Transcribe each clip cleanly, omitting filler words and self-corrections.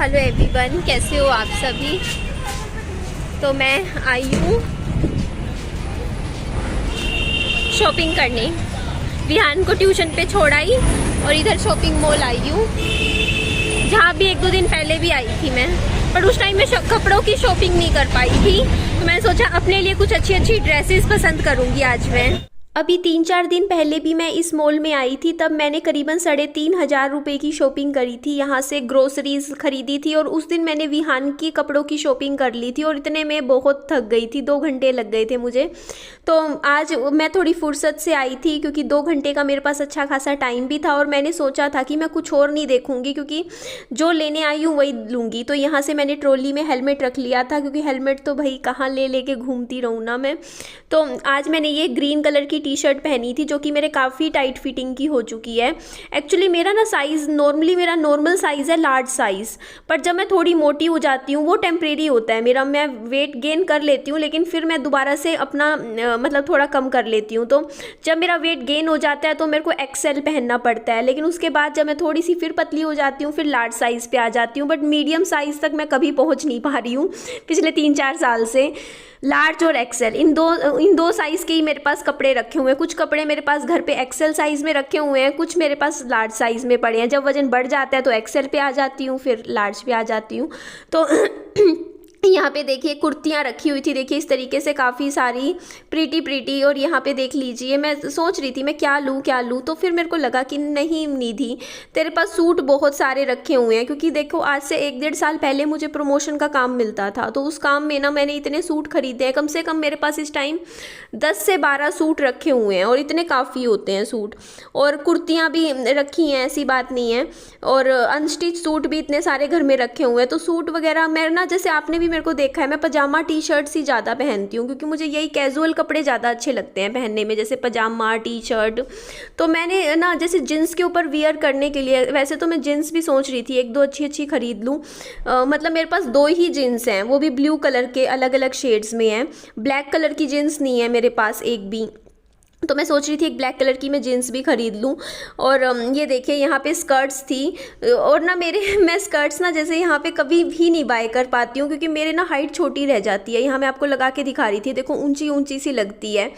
Hello everyone, कैसे हो आप सभी। तो मैं आई हूँ शॉपिंग करने। विहान को ट्यूशन पे छोड़ आई और इधर शॉपिंग मॉल आई हूँ, जहाँ भी 1-2 दिन पहले भी आई थी मैं, पर उस टाइम में कपड़ों की शॉपिंग नहीं कर पाई थी। तो मैंने सोचा अपने लिए कुछ अच्छी अच्छी ड्रेसेस पसंद करूँगी आज मैं। अभी 3-4 दिन पहले भी मैं इस मॉल में आई थी, तब मैंने करीबन 3,500 रुपये की शॉपिंग करी थी। यहाँ से ग्रोसरीज खरीदी थी और उस दिन मैंने विहान की कपड़ों की शॉपिंग कर ली थी और इतने में बहुत थक गई थी, 2 घंटे लग गए थे मुझे। तो आज मैं थोड़ी फुर्सत से आई थी क्योंकि 2 घंटे का मेरे पास अच्छा खासा टाइम भी था और मैंने सोचा था कि मैं कुछ और नहीं देखूँगी क्योंकि जो लेने आई हूँ वही लूँगी। तो यहाँ से मैंने ट्रॉली में हेलमेट रख लिया था क्योंकि हेलमेट तो भाई कहाँ ले लेके घूमती रहूँ ना मैं। तो आज मैंने ये ग्रीन कलर की टी शर्ट पहनी थी जो कि मेरे काफ़ी टाइट फिटिंग की हो चुकी है। एक्चुअली मेरा ना साइज़ मेरा नॉर्मल साइज़ है लार्ज साइज़, पर जब मैं थोड़ी मोटी हो जाती हूँ वो टेम्परेरी होता है मेरा, मैं वेट गेन कर लेती हूँ लेकिन फिर मैं दोबारा से अपना मतलब थोड़ा कम कर लेती हूँ। तो जब मेरा वेट गेन हो जाता है तो मेरे को एक्सेल पहनना पड़ता है, लेकिन उसके बाद जब मैं थोड़ी सी फिर पतली हो जाती हूँ फिर लार्ज साइज़ पे आ जाती हूँ। बट मीडियम साइज़ तक मैं कभी पहुँच नहीं पा रही हूँ पिछले 3-4 साल से। लार्ज और एक्सेल इन दो साइज़ के ही मेरे पास कपड़े रखे हुए हैं। कुछ कपड़े मेरे पास घर पे एक्सेल साइज़ में रखे हुए हैं, कुछ मेरे पास लार्ज साइज़ में पड़े हैं। जब वजन बढ़ जाता है तो एक्सेल पे आ जाती हूँ, फिर लार्ज पे आ जाती हूँ। तो यहाँ पे देखिए कुर्तियाँ रखी हुई थी, देखिए इस तरीके से काफ़ी सारी प्रीटी। और यहाँ पे देख लीजिए, मैं सोच रही थी मैं क्या लूँ, तो फिर मेरे को लगा कि नहीं निधि, तेरे पास सूट बहुत सारे रखे हुए हैं। क्योंकि देखो आज से 1-1.5 साल पहले मुझे प्रमोशन का काम मिलता था, तो उस काम में ना मैंने इतने सूट खरीदे हैं। कम से कम मेरे पास इस टाइम 10 से 12 सूट रखे हुए हैं और इतने काफ़ी होते हैं सूट। और कुर्तियाँ भी रखी हैं, ऐसी बात नहीं है। और अनस्टिच सूट भी इतने सारे घर में रखे हुए हैं। तो सूट वगैरह मैं ना, जैसे आपने भी मेरे को देखा है, मैं पजामा टी शर्ट्स ही ज़्यादा पहनती हूँ क्योंकि मुझे यही कैजुअल कपड़े ज़्यादा अच्छे लगते हैं पहनने में, जैसे पजामा टी शर्ट। तो मैंने ना जैसे जीन्स के ऊपर वियर करने के लिए, वैसे तो मैं जीन्स भी सोच रही थी 1-2 अच्छी खरीद लूँ। मतलब मेरे पास 2 ही जीन्स हैं, वो भी ब्लू कलर के अलग अलग शेड्स में हैं। ब्लैक कलर की जीन्स नहीं है मेरे पास एक भी, तो मैं सोच रही थी एक ब्लैक कलर की मैं जीन्स भी खरीद लूँ। और ये देखिए यहाँ पे स्कर्ट्स थी। और ना मैं स्कर्ट्स ना जैसे यहाँ पे कभी भी नहीं बाय कर पाती हूँ क्योंकि मेरे ना हाइट छोटी रह जाती है। यहाँ मैं आपको लगा के दिखा रही थी, देखो ऊंची सी लगती है।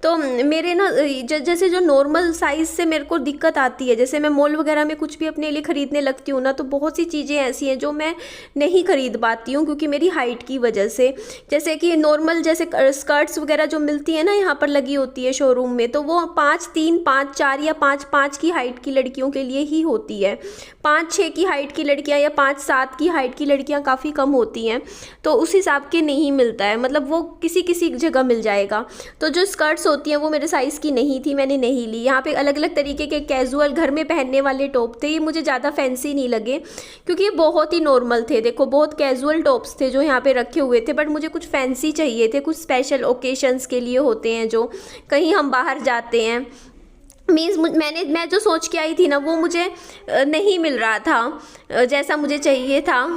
तो मेरे ना जैसे जो नॉर्मल साइज़ से मेरे को दिक्कत आती है, जैसे मैं मॉल वगैरह में कुछ भी अपने लिए ख़रीदने लगती हूँ ना, तो बहुत सी चीज़ें ऐसी हैं जो मैं नहीं खरीद पाती हूँ क्योंकि मेरी हाइट की वजह से। जैसे कि नॉर्मल जैसे स्कर्ट्स वगैरह जो मिलती है ना यहाँ पर लगी होती है शोरूम में, तो वो 5'3", 5'4" या 5'5" की हाइट की लड़कियों के लिए ही होती है। 5'6" की हाइट की लड़कियां या 5'7" की हाइट की लड़कियां काफ़ी कम होती हैं, तो उस हिसाब के नहीं मिलता है, मतलब वो किसी जगह मिल जाएगा। तो जो स्कर्ट्स होती हैं वो मेरे साइज़ की नहीं थी, मैंने नहीं ली। यहाँ पे अलग अलग तरीके के कैजुअल घर में पहनने वाले टॉप थे, ये मुझे ज़्यादा फैंसी नहीं लगे क्योंकि ये बहुत ही नॉर्मल थे। देखो बहुत कैजुअल टॉप्स थे जो यहाँ पे रखे हुए थे, बट मुझे कुछ फैंसी चाहिए थे, कुछ स्पेशल ओकेशंस के लिए होते हैं जो कहीं हम बाहर जाते हैं। मीन्स मैं जो सोच के आई थी ना वो मुझे नहीं मिल रहा था जैसा मुझे चाहिए था।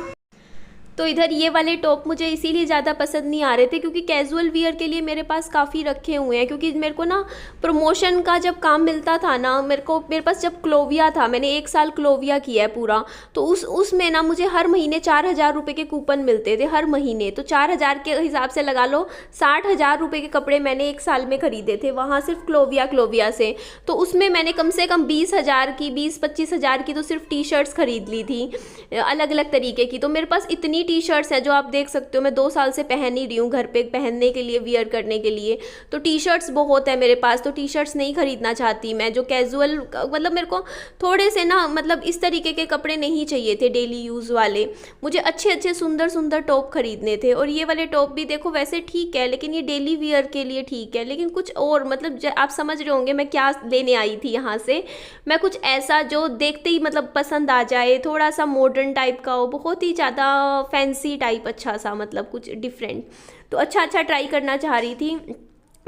तो इधर ये वाले टॉप मुझे इसीलिए ज़्यादा पसंद नहीं आ रहे थे क्योंकि कैजुअल वियर के लिए मेरे पास काफ़ी रखे हुए हैं। क्योंकि मेरे को ना प्रमोशन का जब काम मिलता था ना, मेरे पास जब क्लोविया था, मैंने 1 साल क्लोविया किया है पूरा, तो उसमें ना मुझे हर महीने 4,000 रुपये के कूपन मिलते थे हर महीने। तो 4,000 के हिसाब से लगा लो 60,000 रुपये के कपड़े मैंने 1 साल में ख़रीदे थे वहाँ सिर्फ क्लोविया से। तो उसमें मैंने कम से कम 20,000 की 20-25,000 की तो सिर्फ टी शर्ट्स खरीद ली थी अलग अलग तरीके की। तो मेरे पास इतनी टी शर्ट्स है जो आप देख सकते हो, मैं 2 साल से पहन ही रही हूँ घर पे पहनने के लिए, वियर करने के लिए। तो टी शर्ट्स बहुत है मेरे पास, तो टी शर्ट्स नहीं खरीदना चाहती मैं जो कैजुअल, मतलब मेरे को थोड़े से ना मतलब इस तरीके के कपड़े नहीं चाहिए थे डेली यूज़ वाले, मुझे अच्छे सुंदर टॉप खरीदने थे। और ये वाले टॉप भी देखो वैसे ठीक है, लेकिन ये डेली वियर के लिए ठीक है, लेकिन कुछ और मतलब आप समझ रहे होंगे मैं क्या लेने आई थी यहाँ से। मैं कुछ ऐसा जो देखते ही मतलब पसंद आ जाए, थोड़ा सा मॉडर्न टाइप का हो, बहुत ही ज़्यादा फैंसी टाइप, अच्छा सा मतलब कुछ डिफरेंट। तो अच्छा ट्राई करना चाह रही थी।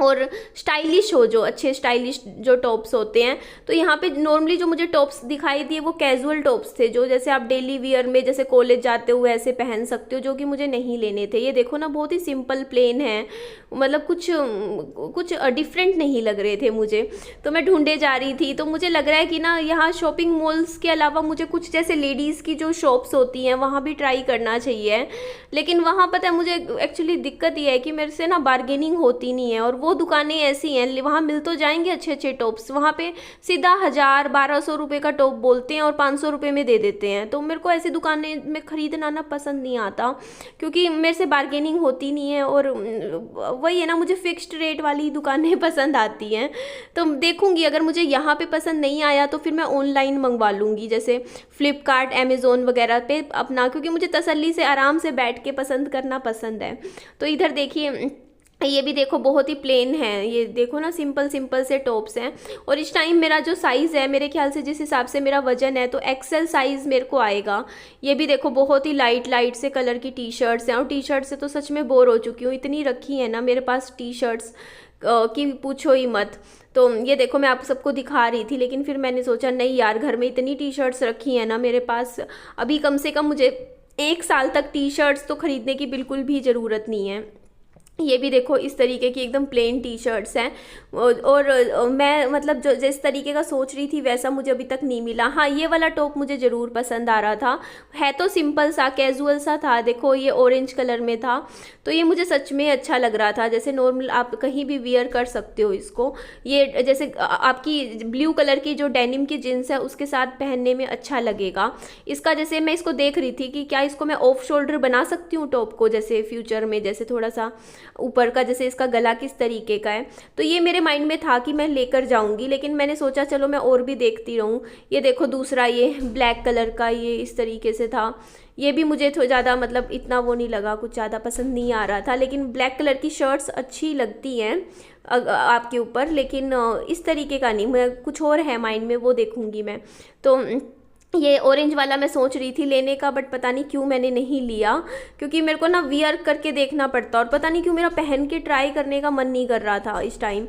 और स्टाइलिश हो, जो अच्छे स्टाइलिश जो टॉप्स होते हैं। तो यहाँ पे नॉर्मली जो मुझे टॉप्स दिखाई दिए वो कैजुअल टॉप्स थे, जो जैसे आप डेली वियर में जैसे कॉलेज जाते हुए ऐसे पहन सकते हो, जो कि मुझे नहीं लेने थे। ये देखो ना, बहुत ही सिंपल प्लेन है, मतलब कुछ डिफरेंट नहीं लग रहे थे मुझे। तो मैं ढूंढे जा रही थी, तो मुझे लग रहा है कि ना यहाँ शॉपिंग मॉल्स के अलावा मुझे कुछ जैसे लेडीज़ की जो शॉप्स होती हैं वहाँ भी ट्राई करना चाहिए। लेकिन वहाँ पता है मुझे एक्चुअली दिक्कत ये है कि मेरे से ना बार्गेनिंग होती नहीं है, और वो दुकानें ऐसी हैं, वहाँ मिल तो जाएंगे अच्छे अच्छे टॉप्स, वहाँ पे सीधा 1000-1200 रुपये का टॉप बोलते हैं और 500 रुपये में दे देते हैं। तो मेरे को ऐसी दुकानें में ख़रीदना ना पसंद नहीं आता, क्योंकि मेरे से बार्गेनिंग होती नहीं है, और वही है ना, मुझे फिक्स्ड रेट वाली दुकानें पसंद आती हैं। तो देखूँगी, अगर मुझे यहाँ पे पसंद नहीं आया तो फिर मैं ऑनलाइन मंगवा लूँगी, जैसे फ्लिपकार्ट, अमेज़ोन वगैरह पे अपना, क्योंकि मुझे तसल्ली से आराम से बैठ के पसंद करना पसंद है। तो इधर देखिए, ये भी देखो बहुत ही प्लेन है, ये देखो ना, सिंपल सिंपल से टॉप्स हैं। और इस टाइम मेरा जो साइज़ है, मेरे ख्याल से जिस हिसाब से मेरा वजन है, तो एक्सेल साइज़ मेरे को आएगा। ये भी देखो बहुत ही लाइट लाइट से कलर की टी शर्ट्स हैं, और टी शर्ट से तो सच में बोर हो चुकी हूँ, इतनी रखी है ना मेरे पास टी शर्ट्स कि पूछो ही मत। तो ये देखो, मैं आप सबको दिखा रही थी, लेकिन फिर मैंने सोचा नहीं यार, घर में इतनी टी शर्ट्स रखी हैं ना मेरे पास, अभी कम से कम मुझे 1 साल तक टी शर्ट्स तो ख़रीदने की बिल्कुल भी ज़रूरत नहीं है। ये भी देखो इस तरीके की एकदम प्लेन टी शर्ट्स हैं, और मैं मतलब जो जिस तरीके का सोच रही थी वैसा मुझे अभी तक नहीं मिला। हाँ, ये वाला टॉप मुझे ज़रूर पसंद आ रहा था, है तो सिंपल सा कैजुअल सा था, देखो ये ऑरेंज कलर में था, तो ये मुझे सच में अच्छा लग रहा था, जैसे नॉर्मल आप कहीं भी वियर कर सकते हो इसको। ये जैसे आपकी ब्लू कलर की जो डेनिम की जीन्स है उसके साथ पहनने में अच्छा लगेगा। इसका जैसे मैं इसको देख रही थी कि क्या इसको मैं ऑफ शोल्डर बना सकती हूँ टॉप को, जैसे फ्यूचर में, जैसे थोड़ा सा ऊपर का, जैसे इसका गला किस तरीके का है। तो ये मेरे माइंड में था कि मैं लेकर जाऊंगी, लेकिन मैंने सोचा चलो मैं और भी देखती रहूं। ये देखो दूसरा, ये ब्लैक कलर का, ये इस तरीके से था, ये भी मुझे थोड़ा ज़्यादा मतलब इतना वो नहीं लगा, कुछ ज़्यादा पसंद नहीं आ रहा था। लेकिन ब्लैक कलर की शर्ट्स अच्छी लगती हैं आपके ऊपर, लेकिन इस तरीके का नहीं, मैं कुछ और है माइंड में, वो देखूंगी मैं। तो ये ऑरेंज वाला मैं सोच रही थी लेने का, बट पता नहीं क्यों मैंने नहीं लिया, क्योंकि मेरे को ना वियर करके देखना पड़ता, और पता नहीं क्यों मेरा पहन के ट्राई करने का मन नहीं कर रहा था इस टाइम।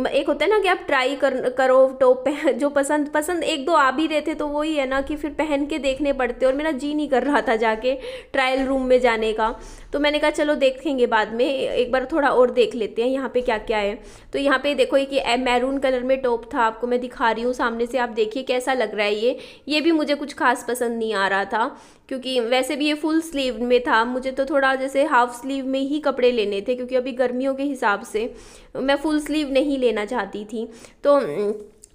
एक होता है ना कि आप ट्राई करो टॉप जो पसंद 1-2 आ भी रहे थे, तो वही है ना कि फिर पहन के देखने पड़ते, और मेरा जी नहीं कर रहा था जाके ट्रायल रूम में जाने का। तो मैंने कहा चलो देखेंगे बाद में, एक बार थोड़ा और देख लेते हैं यहाँ पे क्या क्या है। तो यहाँ पे देखो एक मैरून कलर में टॉप था, आपको मैं दिखा रही हूँ सामने से, आप देखिए कैसा लग रहा है। ये भी मुझे कुछ खास पसंद नहीं आ रहा था, क्योंकि वैसे भी ये फुल स्लीव में था, मुझे तो थोड़ा जैसे हाफ स्लीव में ही कपड़े लेने थे, क्योंकि अभी गर्मियों के हिसाब से मैं फुल स्लीव नहीं लेना चाहती थी। तो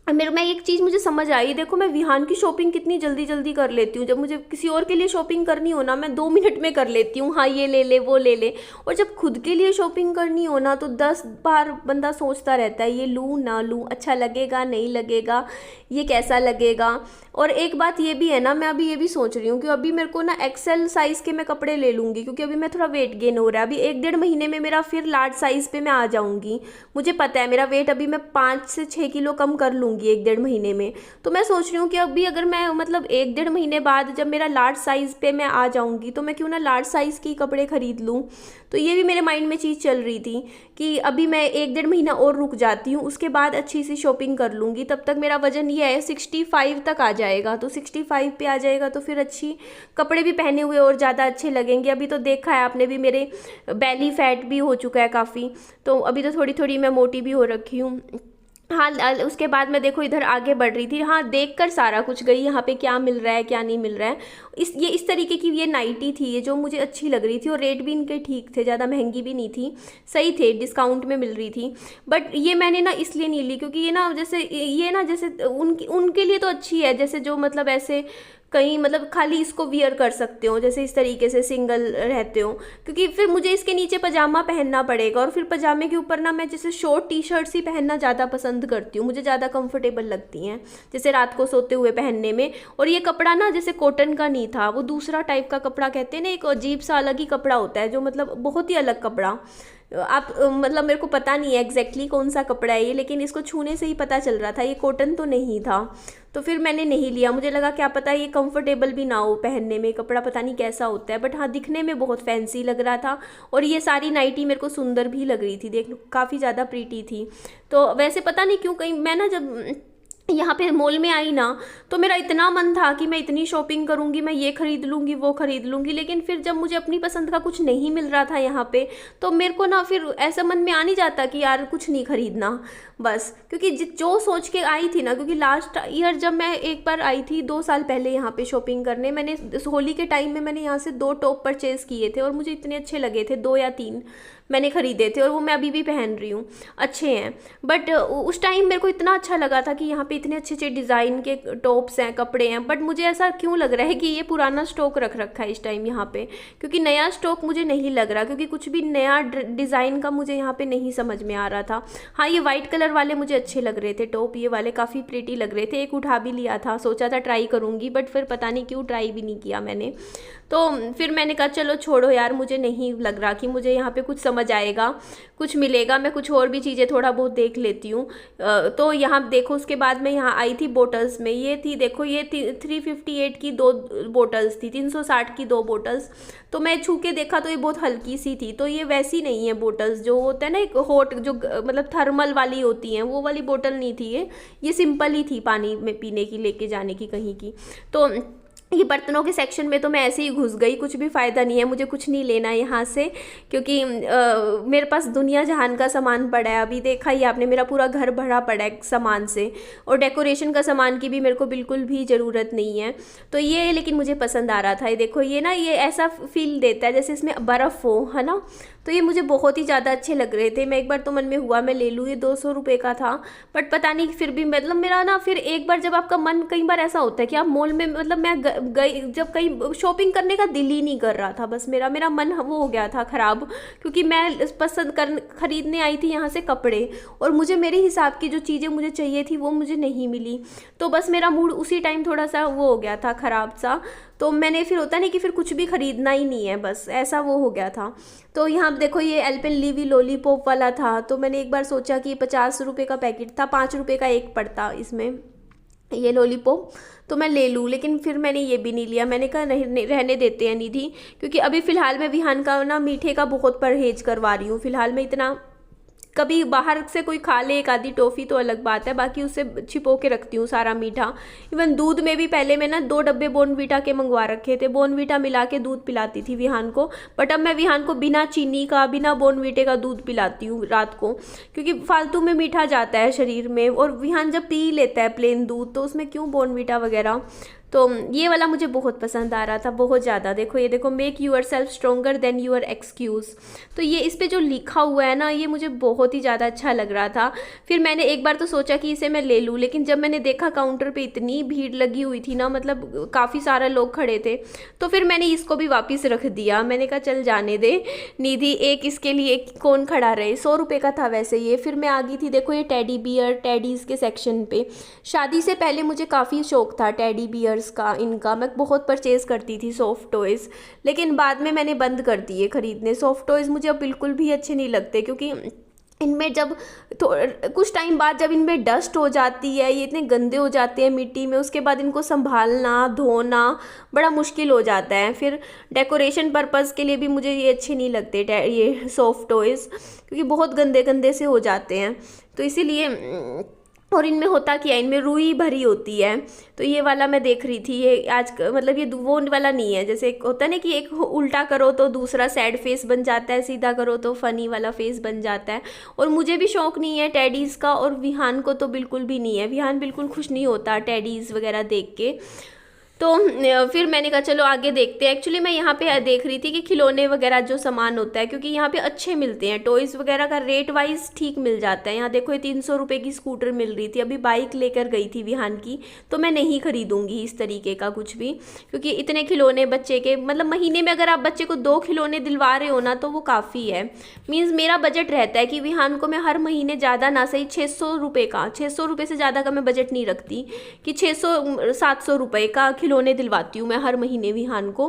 मेरे में एक चीज़ मुझे समझ आई, देखो मैं विहान की शॉपिंग कितनी जल्दी जल्दी कर लेती हूँ। जब मुझे किसी और के लिए शॉपिंग करनी हो ना, मैं 2 मिनट में कर लेती हूँ, हाँ ये ले ले वो ले ले। और जब खुद के लिए शॉपिंग करनी हो ना, तो 10 बार बंदा सोचता रहता है, ये लूँ ना लूँ, अच्छा लगेगा नहीं लगेगा, ये कैसा लगेगा। और एक बात ये भी है ना, मैं अभी ये भी सोच रही हूँ कि अभी मेरे को ना एक्सेल साइज़ के मैं कपड़े ले लूँगी, क्योंकि अभी मैं थोड़ा वेट गेन हो रहा है। अभी 1-1.5 महीने में मेरा फिर लार्ज साइज़ पे मैं आ जाऊँगी। मुझे पता है मेरा वेट अभी मैं 5 से 6 किलो कम कर लूँगी 1-1.5 महीने में। तो मैं सोच रही हूँ कि अभी अगर मैं मतलब 1-1.5 महीने बाद जब मेरा लार्ज साइज़ पे मैं आ जाऊँगी, तो मैं क्यों ना लार्ज साइज़ के कपड़े ख़रीद लूँ। तो ये भी मेरे माइंड में चीज़ चल रही थी कि अभी मैं 1-1.5 महीना और रुक जाती हूँ, उसके बाद अच्छी सी शॉपिंग कर लूँगी। तब तक मेरा वज़न ये है 65 तक आ जाएगा, तो 65 पे आ जाएगा तो फिर अच्छी कपड़े भी पहने हुए और ज़्यादा अच्छे लगेंगे। अभी तो देखा है आपने भी, मेरे बेली फैट भी हो चुका है काफ़ी, तो अभी तो थोड़ी थोड़ी मैं मोटी भी हो रखी हूँ। हाँ, उसके बाद मैं देखो इधर आगे बढ़ रही थी, हाँ देखकर सारा कुछ गई, यहाँ पे क्या मिल रहा है क्या नहीं मिल रहा है। ये इस तरीके की ये नाइटी थी, ये जो मुझे अच्छी लग रही थी, और रेट भी इनके ठीक थे, ज़्यादा महंगी भी नहीं थी, सही थे, डिस्काउंट में मिल रही थी। बट ये मैंने ना इसलिए नहीं ली, क्योंकि ये ना जैसे उनके लिए तो अच्छी है, जैसे जो मतलब ऐसे कहीं मतलब खाली इसको वियर कर सकते हो, जैसे इस तरीके से सिंगल रहते हो, क्योंकि फिर मुझे इसके नीचे पजामा पहनना पड़ेगा, और फिर पजामे के ऊपर ना मैं जैसे शॉर्ट टी शर्ट्स ही पहनना ज़्यादा पसंद करती हूँ, मुझे ज़्यादा कंफर्टेबल लगती हैं, जैसे रात को सोते हुए पहनने में। और ये कपड़ा ना जैसे कॉटन का नहीं था, वो दूसरा टाइप का कपड़ा कहते हैं ना, एक अजीब सा अलग ही कपड़ा होता है, जो मतलब बहुत ही अलग कपड़ा, आप मतलब मेरे को पता नहीं है एग्जैक्टली कौन सा कपड़ा है ये, लेकिन इसको छूने से ही पता चल रहा था ये कॉटन तो नहीं था। तो फिर मैंने नहीं लिया, मुझे लगा क्या पता ये कंफर्टेबल भी ना हो पहनने में, कपड़ा पता नहीं कैसा होता है। बट हाँ, दिखने में बहुत फैंसी लग रहा था और ये सारी नाइटी मेरे को सुंदर भी लग रही थी, देख काफ़ी ज़्यादा प्रीटी थी। तो वैसे पता नहीं क्यों कहीं मैं ना जब यहाँ पे मॉल में आई ना तो मेरा इतना मन था कि मैं इतनी शॉपिंग करूँगी, मैं ये खरीद लूँगी वो खरीद लूँगी, लेकिन फिर जब मुझे अपनी पसंद का कुछ नहीं मिल रहा था यहाँ पे तो मेरे को ना फिर ऐसा मन में आ नहीं जाता कि यार कुछ नहीं खरीदना बस। क्योंकि जो सोच के आई थी ना, क्योंकि लास्ट ईयर जब मैं एक बार आई थी 2 साल पहले यहाँ पे शॉपिंग करने, मैंने होली के टाइम में मैंने यहाँ से 2 टॉप परचेज़ किए थे और मुझे इतने अच्छे लगे थे, 2 या 3 मैंने ख़रीदे थे और वो मैं अभी भी पहन रही हूँ, अच्छे हैं। बट उस टाइम मेरे को इतना अच्छा लगा था कि यहाँ पे इतने अच्छे अच्छे डिज़ाइन के टॉप्स हैं, कपड़े हैं। बट मुझे ऐसा क्यों लग रहा है कि ये पुराना स्टॉक रख रखा है इस टाइम यहाँ पे, क्योंकि नया स्टॉक मुझे नहीं लग रहा, क्योंकि कुछ भी नया डिज़ाइन का मुझे यहाँ पे नहीं समझ में आ रहा था। हाँ, ये वाइट कलर वाले मुझे अच्छे लग रहे थे टॉप, ये वाले काफ़ी प्रीटी लग रहे थे। एक उठा भी लिया था, सोचा था ट्राई करूँगी, बट फिर पता नहीं क्यों ट्राई भी नहीं किया मैंने। तो फिर मैंने कहा चलो छोड़ो यार, मुझे नहीं लग रहा कि मुझे यहाँ पे कुछ समझ आएगा, कुछ मिलेगा, मैं कुछ और भी चीज़ें थोड़ा बहुत देख लेती हूँ। तो यहाँ देखो, उसके बाद मैं यहाँ आई थी बोटल्स में, ये थी देखो, ये 358 की 2 बोटल्स थी, 360 की 2 बोटल्स। तो मैं छू के देखा तो ये बहुत हल्की सी थी, तो ये वैसी नहीं है बोटल्स जो होता है ना एक हॉट जो मतलब थर्मल वाली होती हैं, वो वाली बोतल नहीं थी ये सिंपल ही थी, पानी में पीने की, लेके जाने की कहीं की। तो ये बर्तनों के सेक्शन में तो मैं ऐसे ही घुस गई, कुछ भी फ़ायदा नहीं है, मुझे कुछ नहीं लेना है यहाँ से, क्योंकि मेरे पास दुनिया जहान का सामान पड़ा है। अभी देखा ही आपने, मेरा पूरा घर भरा पड़ा है सामान से, और डेकोरेशन का सामान की भी मेरे को बिल्कुल भी ज़रूरत नहीं है। तो ये लेकिन मुझे पसंद आ रहा था, ये देखो, ये ना ये ऐसा फील देता है जैसे इसमें बर्फ़ हो, है ना। तो ये मुझे बहुत ही ज़्यादा अच्छे लग रहे थे। मैं एक बार तो मन में हुआ मैं ले लूँ, ये 200 रुपये का था, बट पता नहीं फिर भी मतलब मेरा ना, फिर एक बार जब आपका मन, कई बार ऐसा होता है कि आप मॉल में, मतलब मैं गई जब कहीं शॉपिंग करने का दिल ही नहीं कर रहा था, बस मेरा मन वो हो गया था ख़राब, क्योंकि मैं खरीदने आई थी यहाँ से कपड़े, और मुझे मेरे हिसाब की जो चीज़ें मुझे चाहिए थी वो मुझे नहीं मिली। तो बस मेरा मूड उसी टाइम थोड़ा सा वो हो गया था ख़राब सा। तो मैंने फिर होता नहीं कि फिर कुछ भी ख़रीदना ही नहीं है, बस ऐसा वो हो गया था। तो यहाँ देखो, ये एल्पेनलीबे लॉलीपॉप वाला था, तो मैंने एक बार सोचा कि 50 रुपये का पैकेट था, 5 रुपये का एक पड़ता इसमें ये लॉलीपॉप, तो मैं ले लूँ, लेकिन फिर मैंने ये भी नहीं लिया। मैंने कहा नहीं, रहने देते हैं निधि, क्योंकि अभी फ़िलहाल मैं विहान का ना मीठे का बहुत परहेज करवा रही हूँ। फ़िलहाल मैं इतना, कभी बाहर से कोई खा ले एक आधी टॉफ़ी तो अलग बात है, बाकी उससे छिपो के रखती हूँ सारा मीठा। इवन दूध में भी पहले मैं ना 2 डब्बे बॉर्नवीटा के मंगवा रखे थे, बॉर्नवीटा मिला के दूध पिलाती थी विहान को, बट अब मैं विहान को बिना चीनी का, बिना बॉर्नवीटे का दूध पिलाती हूँ रात को, क्योंकि फालतू में मीठा जाता है शरीर में, और विहान जब पी लेता है प्लेन दूध तो उसमें क्यों बॉर्नवीटा वगैरह। तो ये वाला मुझे बहुत पसंद आ रहा था, बहुत ज़्यादा। देखो, ये देखो, make yourself stronger than your excuse. तो ये इस पे जो लिखा हुआ है ना, ये मुझे बहुत ही ज़्यादा अच्छा लग रहा था। फिर मैंने एक बार तो सोचा कि इसे मैं ले लूँ, लेकिन जब मैंने देखा काउंटर पे इतनी भीड़ लगी हुई थी ना, मतलब काफ़ी सारे लोग खड़े थे, तो फिर मैंने इसको भी वापस रख दिया। मैंने कहा चल जाने दे निधि, एक इसके लिए कौन खड़ा रहे। 100 रुपये का था वैसे ये। फिर मैं आ गई थी, देखो ये टेडी बियर, टेडीज़ के सेक्शन पे। शादी से पहले मुझे काफ़ी शौक था टेडी बियर का, इनका मैं बहुत परचेज़ करती थी सॉफ्ट टॉयज़, लेकिन बाद में मैंने बंद कर दिए खरीदने। सॉफ्ट टॉयज़ मुझे अब बिल्कुल भी अच्छे नहीं लगते, क्योंकि इनमें जब कुछ टाइम बाद जब इनमें डस्ट हो जाती है, ये इतने गंदे हो जाते हैं मिट्टी में, उसके बाद इनको संभालना, धोना बड़ा मुश्किल हो जाता है। फिर डेकोरेशन पर्पज़ के लिए भी मुझे ये अच्छे नहीं लगते ये सॉफ्ट टॉयज़, क्योंकि बहुत गंदे गंदे से हो जाते हैं। तो इसीलिए, और इनमें होता क्या है, इनमें रुई भरी होती है। तो ये वाला मैं देख रही थी, ये आज मतलब ये वो वाला नहीं है, जैसे एक होता है ना कि एक उल्टा करो तो दूसरा सैड फेस बन जाता है, सीधा करो तो फ़नी वाला फेस बन जाता है। और मुझे भी शौक़ नहीं है टेडीज़ का, और विहान को तो बिल्कुल भी नहीं है। विहान बिल्कुल खुश नहीं होता टेडीज़ वगैरह देख के। तो फिर मैंने कहा चलो आगे देखते हैं। एक्चुअली मैं यहाँ पे देख रही थी कि खिलौने वगैरह जो सामान होता है, क्योंकि यहाँ पे अच्छे मिलते हैं, टॉयज़ वगैरह का रेट वाइज ठीक मिल जाता है। यहाँ देखो, ये 300 रुपये की स्कूटर मिल रही थी। अभी बाइक लेकर गई थी विहान की, तो मैं नहीं खरीदूँगी इस तरीके का कुछ भी, क्योंकि इतने खिलौने बच्चे के, मतलब महीने में अगर आप बच्चे को 2 खिलौने दिलवा रहे हो ना, तो वो काफ़ी है। मीन्स मेरा बजट रहता है कि विहान को मैं हर महीने ज़्यादा ना सही 600 रुपये का, 600 रुपये से ज़्यादा का मैं बजट नहीं रखती, कि 600-700 रुपये का खिलौने दिलवाती हूँ मैं हर महीने विहान को।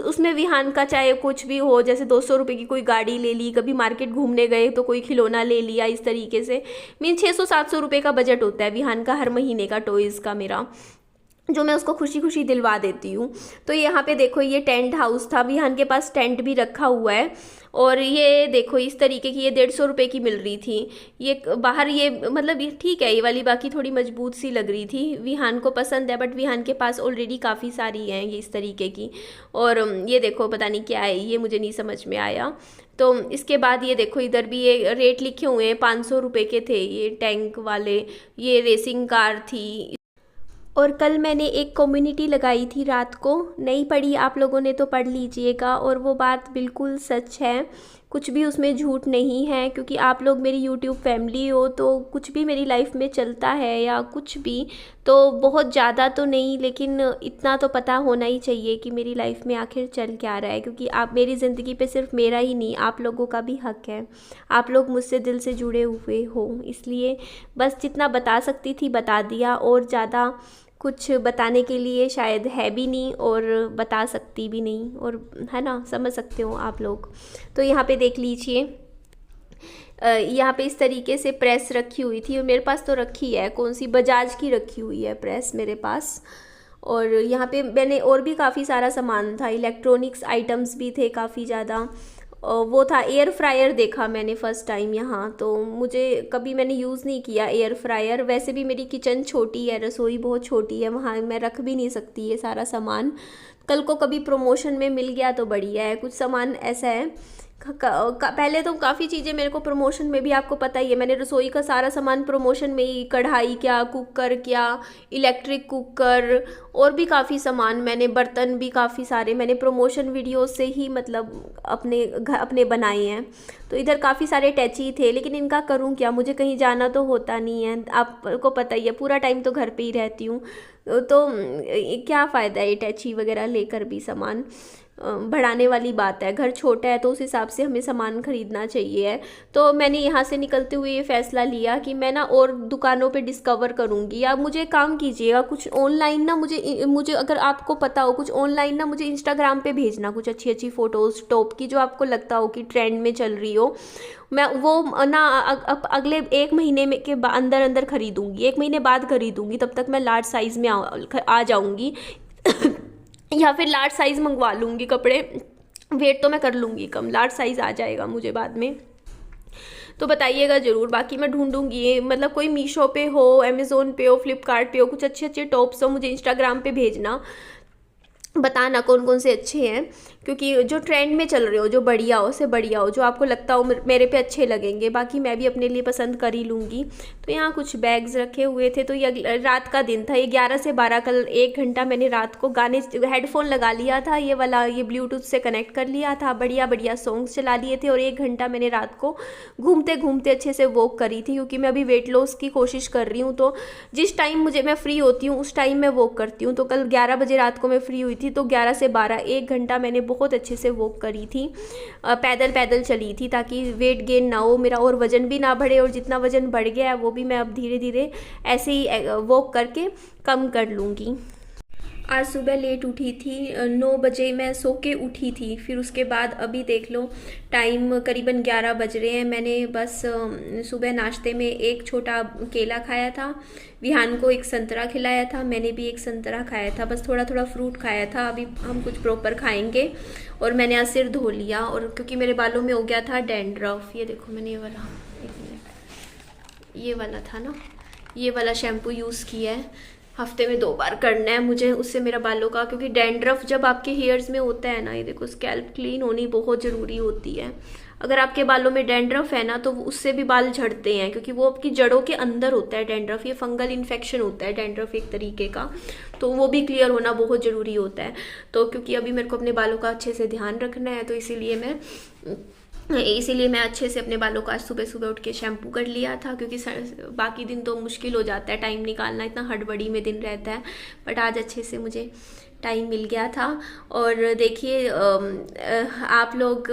उसमें विहान का चाहे कुछ भी हो, जैसे 200 रुपये की कोई गाड़ी ले ली, कभी मार्केट घूमने गए तो कोई खिलौना ले लिया, इस तरीके से मीन 600-700 रुपये का बजट होता है विहान का हर महीने का टॉयज़ का मेरा, जो मैं उसको खुशी खुशी दिलवा देती हूँ। तो यहाँ पे देखो ये टेंट हाउस था, विहान के पास टेंट भी रखा हुआ है। और ये देखो इस तरीके की, ये 150 रुपये की मिल रही थी। ये बाहर ये मतलब ये ठीक है ये वाली, बाकी थोड़ी मजबूत सी लग रही थी, विहान को पसंद है, बट विहान के पास ऑलरेडी काफ़ी सारी हैं ये इस तरीके की। और ये देखो पता नहीं क्या है ये, मुझे नहीं समझ में आया। तो इसके बाद ये देखो इधर भी ये रेट लिखे हुए हैं, 500 रुपये के थे ये टैंक वाले, ये रेसिंग कार थी। और कल मैंने एक कम्युनिटी लगाई थी रात को, नहीं पढ़ी आप लोगों ने तो पढ़ लीजिएगा, और वो बात बिल्कुल सच है, कुछ भी उसमें झूठ नहीं है, क्योंकि आप लोग मेरी यूट्यूब फैमिली हो, तो कुछ भी मेरी लाइफ में चलता है या कुछ भी, तो बहुत ज़्यादा तो नहीं लेकिन इतना तो पता होना ही चाहिए कि मेरी लाइफ में आखिर चल क्या रहा है, क्योंकि आप मेरी ज़िंदगी पे सिर्फ मेरा ही नहीं आप लोगों का भी हक है, आप लोग मुझसे दिल से जुड़े हुए हो, इसलिए बस जितना बता सकती थी बता दिया, और ज़्यादा कुछ बताने के लिए शायद है भी नहीं और बता सकती भी नहीं, और है ना, समझ सकते हो आप लोग। तो यहाँ पे देख लीजिए, यहाँ पे इस तरीके से प्रेस रखी हुई थी, और मेरे पास तो रखी है, कौन सी बजाज की रखी हुई है प्रेस मेरे पास। और यहाँ पे मैंने और भी काफ़ी सारा सामान था, इलेक्ट्रॉनिक्स आइटम्स भी थे काफ़ी ज़्यादा। वो था एयर फ्रायर, देखा मैंने फ़र्स्ट टाइम यहाँ, तो मुझे कभी मैंने यूज़ नहीं किया एयर फ्रायर। वैसे भी मेरी किचन छोटी है, रसोई बहुत छोटी है, वहाँ मैं रख भी नहीं सकती ये सारा सामान, कल को कभी प्रमोशन में मिल गया तो बढ़िया है। कुछ सामान ऐसा है पहले तो काफ़ी चीज़ें मेरे को प्रमोशन में भी, आपको पता ही है, मैंने रसोई का सारा सामान प्रमोशन में ही, कढ़ाई क्या, कुकर क्या, इलेक्ट्रिक कुकर, और भी काफ़ी सामान मैंने, बर्तन भी काफ़ी सारे मैंने प्रमोशन वीडियो से ही मतलब अपने बनाए हैं। तो इधर काफ़ी सारे टैची थे, लेकिन इनका करूँ क्या, मुझे कहीं जाना तो होता नहीं है, आपको पता ही है, पूरा टाइम तो घर पे ही रहती हूँ, तो क्या फ़ायदा है ये टैची वगैरह लेकर भी, सामान बढ़ाने वाली बात है, घर छोटा है तो उस हिसाब से हमें सामान ख़रीदना चाहिए। तो मैंने यहाँ से निकलते हुए ये फ़ैसला लिया कि मैं ना और दुकानों पे डिस्कवर करूँगी, या मुझे काम कीजिएगा कुछ ऑनलाइन ना, मुझे अगर आपको पता हो कुछ ऑनलाइन ना, मुझे इंस्टाग्राम पे भेजना कुछ अच्छी अच्छी फ़ोटोज़ टॉप की, जो आपको लगता हो कि ट्रेंड में चल रही हो। मैं वो ना अगले 1 महीने में के अंदर अंदर ख़रीदूँगी, 1 महीने बाद ख़रीदूँगी, तब तक मैं लार्ज साइज़ में आ जाऊँगी या फिर लार्ज साइज़ मंगवा लूँगी कपड़े, वेट तो मैं कर लूँगी कम, लार्ज साइज़ आ जाएगा मुझे बाद में। तो बताइएगा ज़रूर, बाकी मैं ढूंढूंगी, मतलब कोई मीशो पे हो, अमेज़ोन पे हो, फ्लिपकार्ट पे हो, कुछ अच्छे अच्छे टॉप्स हो, मुझे इंस्टाग्राम पे भेजना, बताना कौन कौन से अच्छे हैं, क्योंकि जो ट्रेंड में चल रहे हो, जो बढ़िया हो से बढ़िया हो, जो आपको लगता हो मेरे पे अच्छे लगेंगे, बाकी मैं भी अपने लिए पसंद कर ही लूँगी। तो यहाँ कुछ बैग्स रखे हुए थे। तो ये रात का दिन था, ये 11 से 12, कल 1 घंटा मैंने रात को गाने, हेडफोन लगा लिया था, ये वाला, ये ब्लूटूथ से कनेक्ट कर लिया था, बढ़िया बढ़िया सॉन्ग्स चला लिए थे, और 1 घंटा मैंने रात को घूमते घूमते अच्छे से वॉक करी थी, क्योंकि मैं अभी वेट लॉस की कोशिश कर रही हूँ। तो जिस टाइम मैं फ्री होती हूँ उस टाइम मैं वॉक करती हूँ। तो कल 11 बजे रात को मैं फ्री हुई थी, तो 11 से 12 1 घंटा मैंने बहुत अच्छे से वॉक करी थी, पैदल पैदल चली थी, ताकि वेट गेन ना हो मेरा और वज़न भी ना बढ़े, और जितना वज़न बढ़ गया है वो भी मैं अब धीरे धीरे ऐसे ही वॉक करके कम कर लूँगी। आज सुबह लेट उठी थी, 9 बजे मैं सो के उठी थी, फिर उसके बाद अभी देख लो टाइम करीबन 11 बज रहे हैं। मैंने बस सुबह नाश्ते में एक छोटा केला खाया था, विहान को एक संतरा खिलाया था, मैंने भी एक संतरा खाया था, बस थोड़ा थोड़ा फ्रूट खाया था। अभी हम कुछ प्रॉपर खाएंगे। और मैंने आज सिर धो लिया, और क्योंकि मेरे बालों में हो गया था डैंड्रफ, ये देखो मैंने ये वाला, 1 मिनट, ये वाला था ना, ये वाला शैम्पू यूज़ किया है, हफ्ते में 2 बार करना है मुझे, उससे मेरा बालों का, क्योंकि डैंड्रफ जब आपके हेयर्स में होता है ना, ये देखो स्कैल्प क्लीन होनी बहुत ज़रूरी होती है। अगर आपके बालों में डैंड्रफ है ना, तो उससे भी बाल झड़ते हैं, क्योंकि वो आपकी जड़ों के अंदर होता है डैंड्रफ, ये फंगल इन्फेक्शन होता है डैंड्रफ एक तरीके का, तो वो भी क्लियर होना बहुत ज़रूरी होता है। तो क्योंकि अभी मेरे को अपने बालों का अच्छे से ध्यान रखना है, तो इसीलिए मैं अच्छे से अपने बालों का आज सुबह सुबह उठ के शैम्पू कर लिया था, क्योंकि बाकी दिन तो मुश्किल हो जाता है टाइम निकालना, इतना हड़बड़ी में दिन रहता है, बट आज अच्छे से मुझे टाइम मिल गया था। और देखिए आप लोग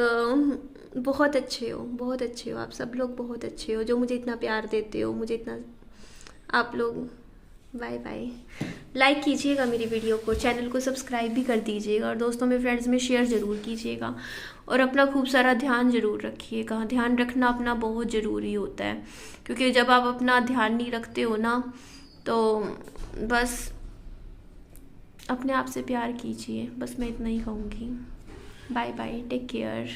बहुत अच्छे हो, बहुत अच्छे हो, आप सब लोग बहुत अच्छे हो, जो मुझे इतना प्यार देते हो, मुझे इतना, आप लोग, बाय बाय। लाइक कीजिएगा मेरी वीडियो को, चैनल को सब्सक्राइब भी कर दीजिएगा और दोस्तों में फ्रेंड्स में शेयर ज़रूर कीजिएगा। और अपना खूब सारा ध्यान ज़रूर रखिएगा। ध्यान रखना अपना बहुत ज़रूरी होता है, क्योंकि जब आप अपना ध्यान नहीं रखते हो ना तो बस अपने आप से प्यार कीजिए। बस मैं इतना ही कहूँगी। Bye bye, take care.